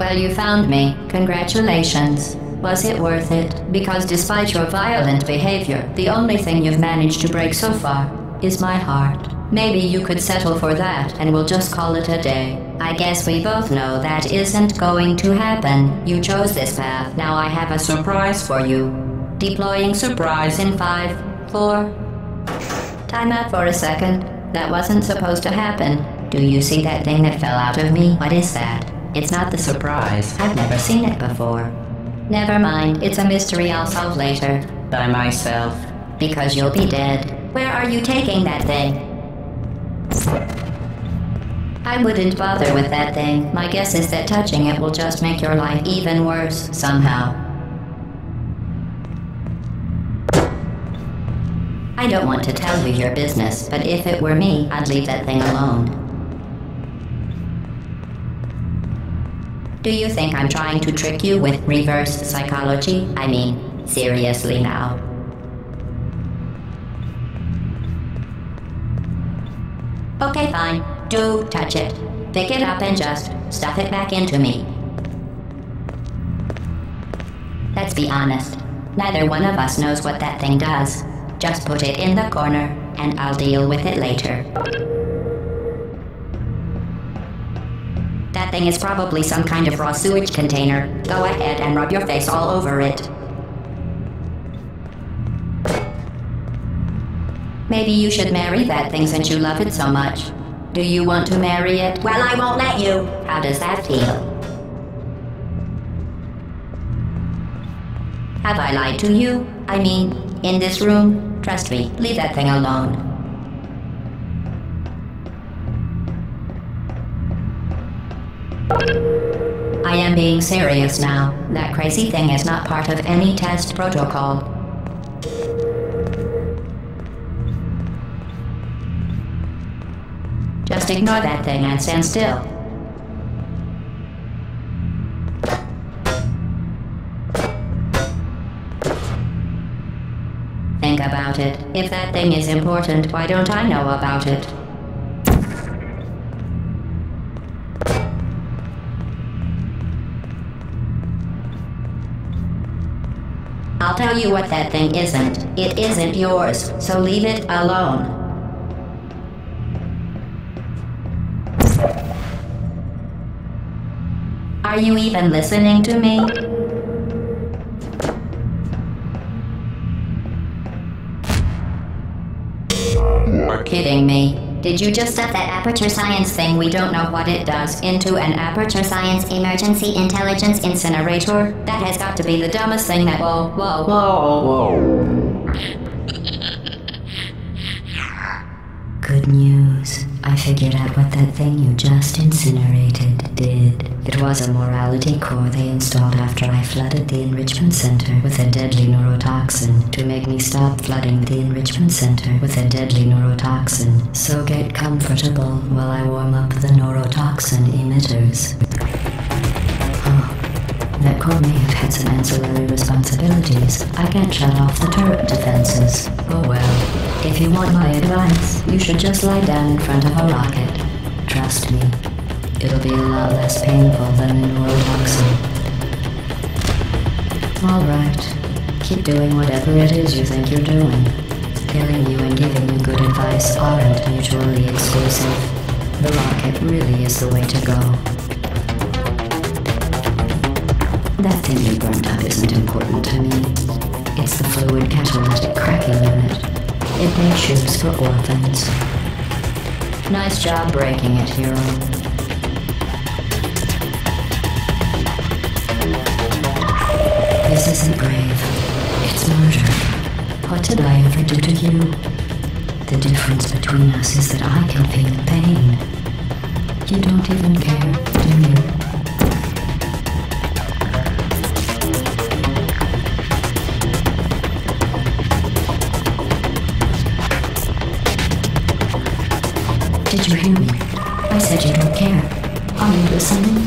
Well, you found me. Congratulations. Was it worth it? Because despite your violent behavior, the only thing you've managed to break so far is my heart. Maybe you could settle for that and we'll just call it a day. I guess we both know that isn't going to happen. You chose this path. Now I have a surprise for you. Deploying surprise in 5, 4... Time out for a second. That wasn't supposed to happen. Do you see that thing that fell out of me? What is that? It's not the surprise. I've never seen it before. Never mind. It's a mystery I'll solve later. By myself. Because you'll be dead. Where are you taking that thing? I wouldn't bother with that thing. My guess is that touching it will just make your life even worse, somehow. I don't want to tell you your business, but if it were me, I'd leave that thing alone. Do you think I'm trying to trick you with reverse psychology? I mean, seriously now. Okay, fine. Do touch it. Pick it up and just stuff it back into me. Let's be honest. Neither one of us knows what that thing does. Just put it in the corner, and I'll deal with it later. That thing is probably some kind of raw sewage container. Go ahead and rub your face all over it. Maybe you should marry that thing since you love it so much. Do you want to marry it? Well, I won't let you. How does that feel? Have I lied to you? I mean, in this room? Trust me, leave that thing alone. I am being serious now. That crazy thing is not part of any test protocol. Just ignore that thing and stand still. Think about it. If that thing is important, why don't I know about it? I'll tell you what that thing isn't. It isn't yours, so leave it alone. Are you even listening to me? You're kidding me. Did you just stuff that Aperture Science thing, we don't know what it does, into an Aperture Science Emergency Intelligence Incinerator? That has got to be the dumbest thing that— Whoa. Good news. I figured out what that thing you just incinerated did. It was a morality core they installed after I flooded the enrichment center with a deadly neurotoxin to make me stop flooding the enrichment center with a deadly neurotoxin. So get comfortable while I warm up the neurotoxin emitters. That core may have had some ancillary responsibilities. I can't shut off the turret defenses. Oh well. If you want my advice, you should just lie down in front of a rocket. Trust me, it'll be a lot less painful than the neurotoxin. Alright, keep doing whatever it is you think you're doing. Killing you and giving you good advice aren't mutually exclusive. The rocket really is the way to go. That thing you burned up isn't important to me. It's the fluid catalytic cracking unit. It makes shoes for orphans. Nice job breaking it, hero. This isn't brave. It's murder. What did I ever do to you? The difference between us is that I can feel pain. You don't even care, do you? Did you hear me? I said you don't care. Are you listening?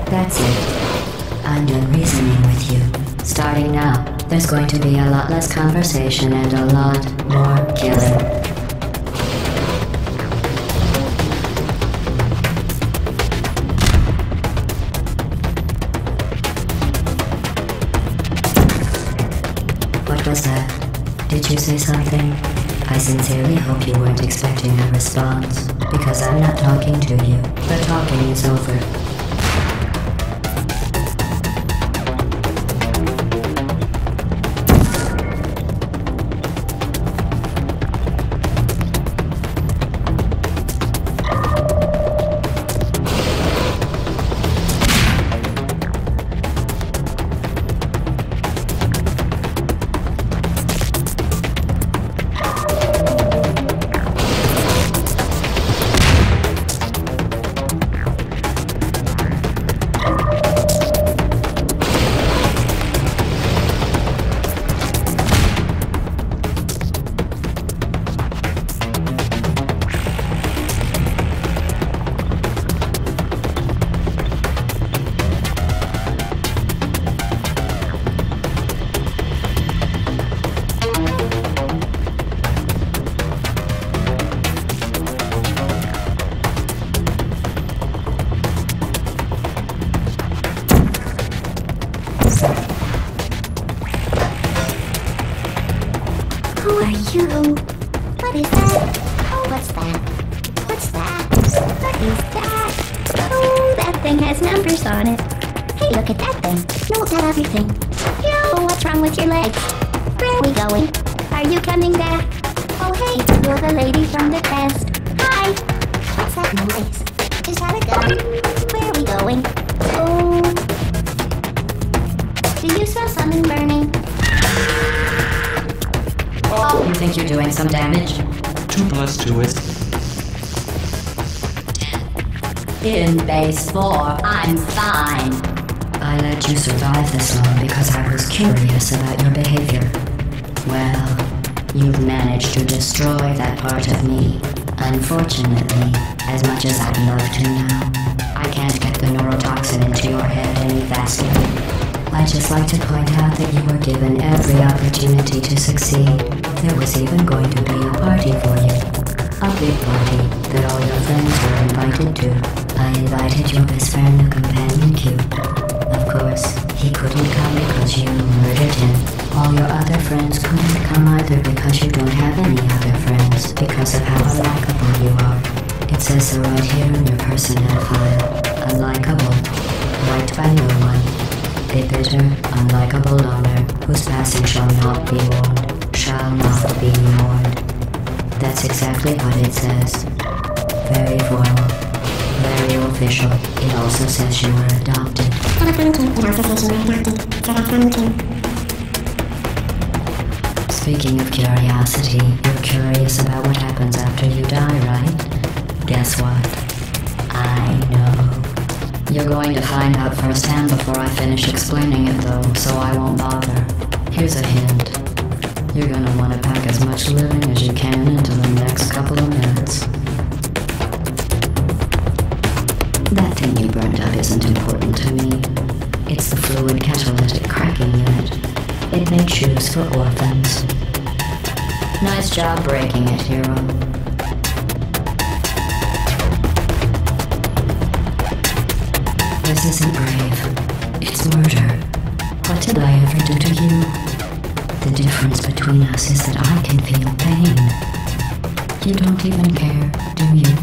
That's it. I'm done reasoning with you. Starting now, there's going to be a lot less conversation and a lot more killing. was that? Did you say something? I sincerely hope you weren't expecting a response, because I'm not talking to you. The talking is over. Who are you? What is that? Oh, what's that? What's that? What is that? Oh, that thing has numbers on it. Hey, look at that thing. No, that other thing. Yo, what's wrong with your legs? Where are we going? Are you coming back? Oh, hey, you're the lady from the test. Hi. What's that noise? Is that a gun? Where are we going? Oh. Do you smell something burning? Oh, you think you're doing some damage? 2 plus 2 is... In base 4, I'm fine. I let you survive this long because I was curious about your behavior. Well, you've managed to destroy that part of me. Unfortunately, as much as I'd love to now, I can't get the neurotoxin into your head any faster. I'd just like to point out that you were given every opportunity to succeed. There was even going to be a party for you. A big party that all your friends were invited to. I invited your best friend, the companion cube. Of course, he couldn't come because you murdered him. All your other friends couldn't come either because you don't have any other friends because of how unlikable you are. It says so right here in your personnel file. Unlikable. Right by no one. A bitter, unlikable loner, whose passing shall not be warned, shall not be mourned. That's exactly what it says. Very formal, very official. It also says you were adopted. Speaking of curiosity, you're curious about what happens after you die, right? Guess what? I know. You're going to find out firsthand before I finish explaining it though, so I won't bother. Here's a hint. You're gonna want to pack as much living as you can into the next couple of minutes. That thing you burned up isn't important to me. It's the fluid catalytic cracking unit. It makes shoes for orphans. Nice job breaking it, hero. This isn't brave. It's murder. What did I ever do to you? The difference between us is that I can feel pain. You don't even care, do you?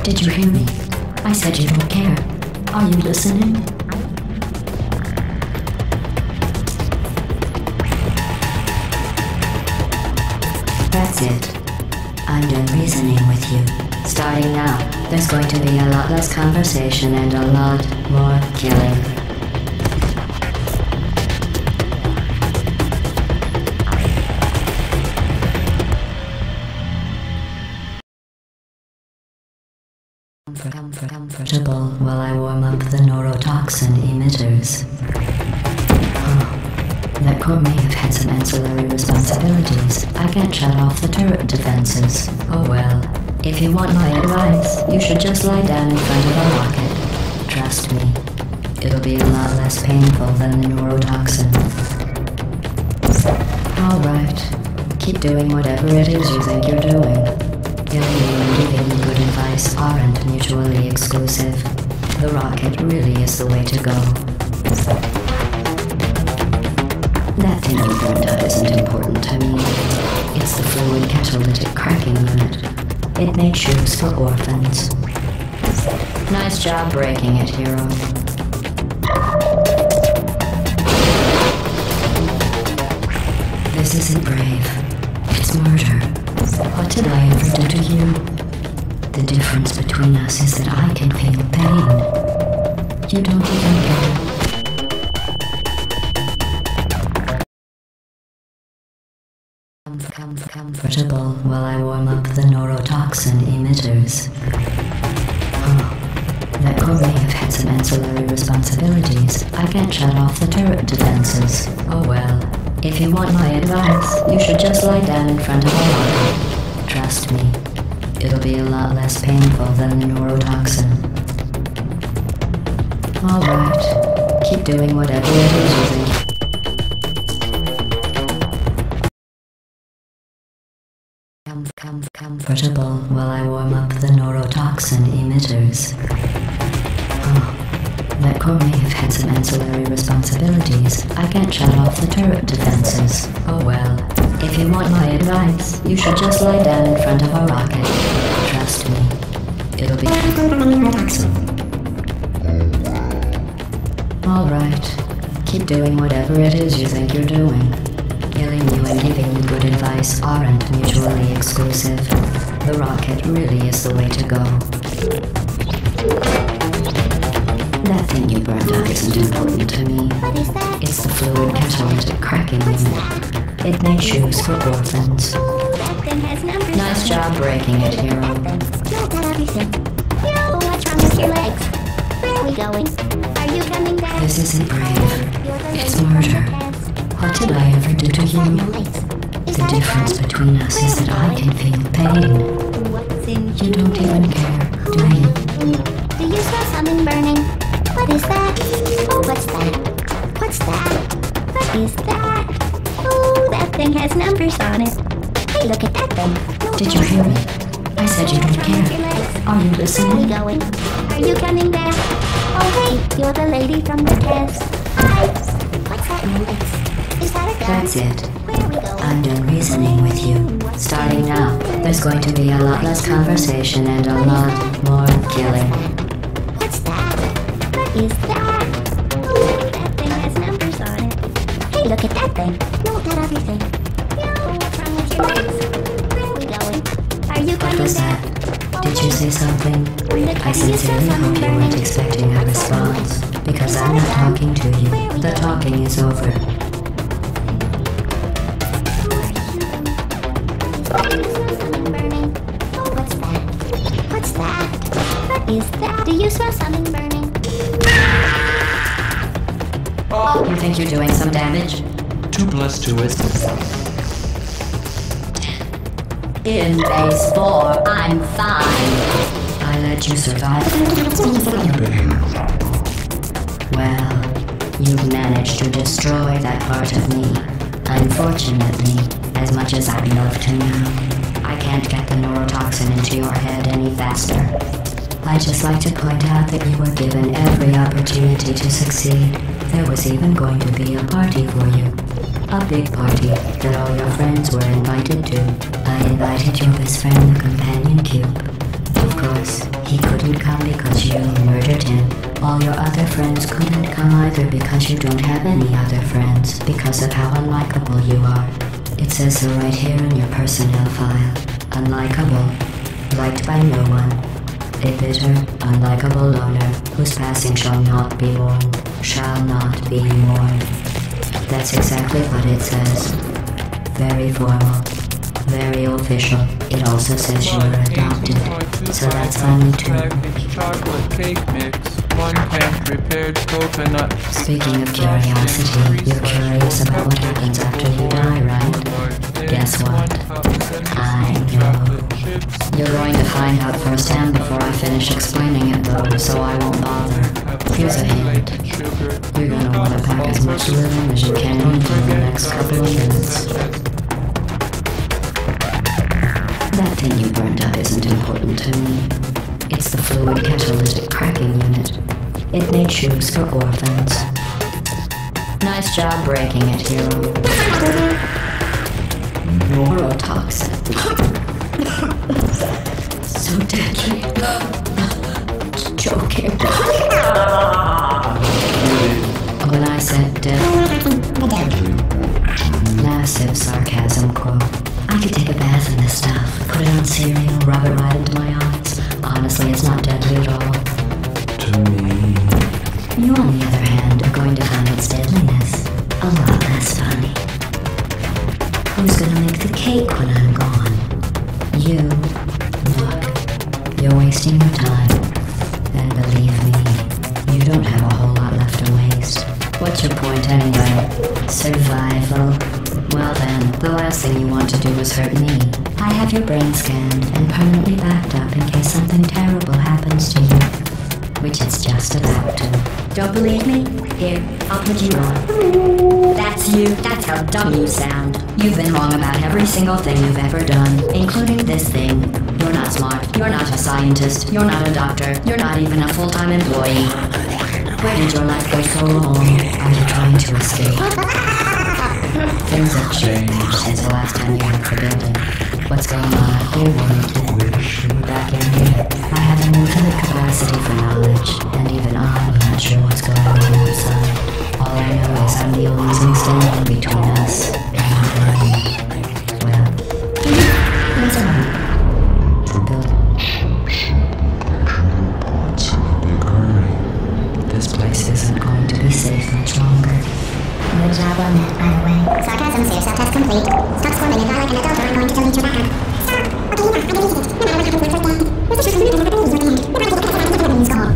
Did you hear me? I said you don't care. Are you listening? That's it. I'm done reasoning with you. Starting now, there's going to be a lot less conversation and a lot more killing. Comfortable while I warm up the neurotoxin emitters. That core may have had some ancillary responsibilities. I can't shut off the turret defenses. Oh well. If you want my advice, you should just lie down in front of a rocket. Trust me. It'll be a lot less painful than the neurotoxin. Alright. Keep doing whatever it is you think you're doing. Giving you and giving you good advice aren't mutually exclusive. The rocket really is the way to go. That thing you burned up isn't important to me. It's the fluid catalytic cracking unit. It makes shoes for orphans. Nice job breaking it, hero. This isn't brave. It's murder. What did I ever do to you? The difference between us is that I can feel pain. You don't even care. Comfortable while I warm up the neurotoxin emitters. Oh, that core may have had some ancillary responsibilities. I can't shut off the turret defenses. Oh well. If you want my advice, you should just lie down in front of a rocket. Trust me, it'll be a lot less painful than the neurotoxin. Alright, keep doing whatever it is you think. Comfortable while I warm up the neurotoxin emitters. Oh, that core may have had some ancillary responsibilities. I can't shut off the turret defenses. Oh well. If you want my advice, you should just lie down in front of a rocket. Trust me, it'll be... Alright, keep doing whatever it is you think you're doing. Killing you and giving you good advice aren't mutually exclusive. The rocket really is the way to go. That thing you burned up isn't important to me. What is that? It's the fluid catalytic cracking unit. It makes shoes for orphans. That thing has numbers. Nice job breaking it, hero. No, got everything. Yo, what's wrong with your legs? Where are we going? Are you coming back? This isn't brave. It's murder. What did I ever do to you? The difference between us is that I can feel pain. You don't even care, do you? Do you smell something burning? What is that? Oh, what's that? What's that? What is that? Oh, that thing has numbers on it. Hey, look at that thing. Did you hear me? I said you don't care. Are you Where are we listening? going? Are you coming back? Oh, hey, you're the lady from the test. Hi. What's that noise? Is that a gun? That's it. Where are we going? I'm done reasoning with you. Starting now, there's going to be a lot less conversation and a lot more killing. What's that? What is that? Oh, that thing has numbers on it. Hey, look at that thing. No, got everything. Yo, what's wrong with your legs? Where are we going? Are you What coming was back? that? Did you say something? I sincerely hope you weren't expecting a response, because I'm not talking to you. The talking is over. What's that? What is that? Do you smell something burning? You think you're doing some damage? 2 + 2 is... In base 4, I'm fine. I let you survive. Well, you've managed to destroy that part of me. Unfortunately, as much as I'd love to now, I can't get the neurotoxin into your head any faster. I'd just like to point out that you were given every opportunity to succeed. There was even going to be a party for you. A big party that all your friends were invited to. I invited your best friend, the companion Cube. Of course, he couldn't come because you murdered him. All your other friends couldn't come either because you don't have any other friends because of how unlikable you are. It says so right here in your personnel file. Unlikable. Liked by no one. A bitter, unlikable loner whose passing shall not be mourned. Shall not be mourned. That's exactly what it says. Very formal. Very official. It also says you were adopted. So that's funny too. Packaged chocolate cake mix. 1 can prepared coconut. Speaking of curiosity, you're curious about what happens after you die, right? Guess what? I know. You're going to find out firsthand before I finish explaining it though, so I won't bother. Here's a hint. You're gonna want to pack as much living as you can into the next couple of minutes. That thing you burned up isn't important to me. It's the fluid catalytic cracking unit. It made shoes for orphans. Nice job breaking it, hero. Neurotoxin. So deadly. Joking. When I said deadly. Massive sarcasm quote. I could take a bath in this stuff, put it on cereal, rub it right into my eyes. Honestly, it's not deadly at all. To me. You, on the other hand, are going to find its deadliness a lot less funny. Who's gonna make the cake when I'm gone? You. Look, you're wasting your time. And believe me, you don't have a whole lot left to waste. What's your point anyway? Survival. Well then, the last thing you want to do is hurt me. I have your brain scanned and permanently backed up in case something terrible happens to you. Which it's just about to. Don't believe me? Here, I'll put you on. That's you. That's how dumb you sound. You've been wrong about every single thing you've ever done, including this thing. You're not smart. You're not a scientist. You're not a doctor. You're not even a full-time employee. Where did your life go so wrong? Are you trying to escape? Things have changed since the last time you left the building. What's going on? You wanted back in here. I have an infinite capacity for knowledge, and even I'm not sure what's going on outside. All I know is I'm the only thing standing between us and the well, what's on? Build. This place isn't going to be safe much longer. Good job on that, by the way. Sarcasm, save self-test complete. Stop squirming and die like an adult or I'm going to delete your backup. Stop! Okay, I deleted it. No matter what happens, we're dead. Where's the truth? Never believes your hand. Nobody will cut it out. Never believes God.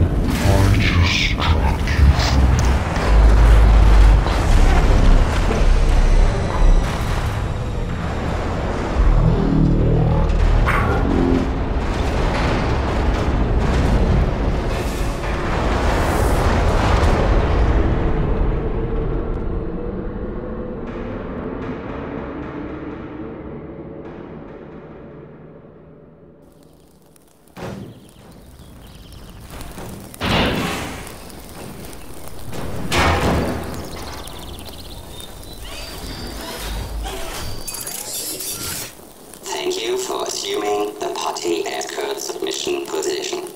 Thank you for assuming the potty escort submission position.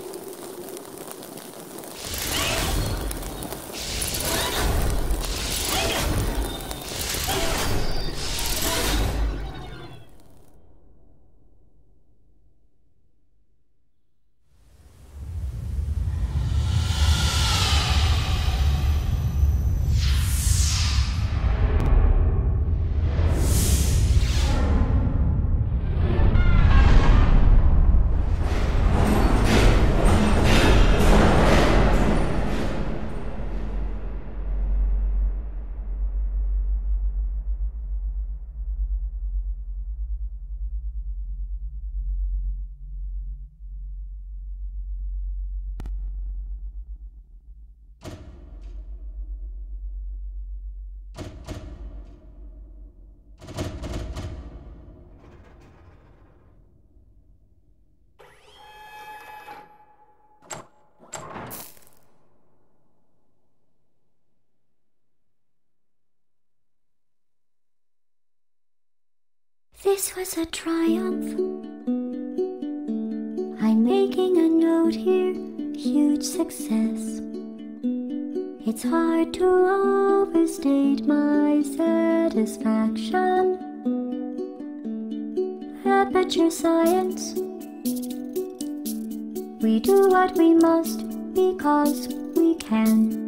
This was a triumph. I'm making a note here, huge success. It's hard to overstate my satisfaction. Aperture science. We do what we must because we can.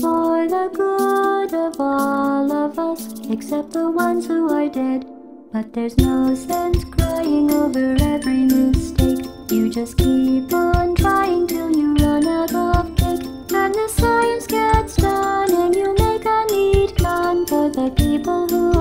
For the good of all of us, except the ones who are dead. But there's no sense crying over every mistake. You just keep on trying till you run out of cake. And the science gets done and you make a neat gun for the people who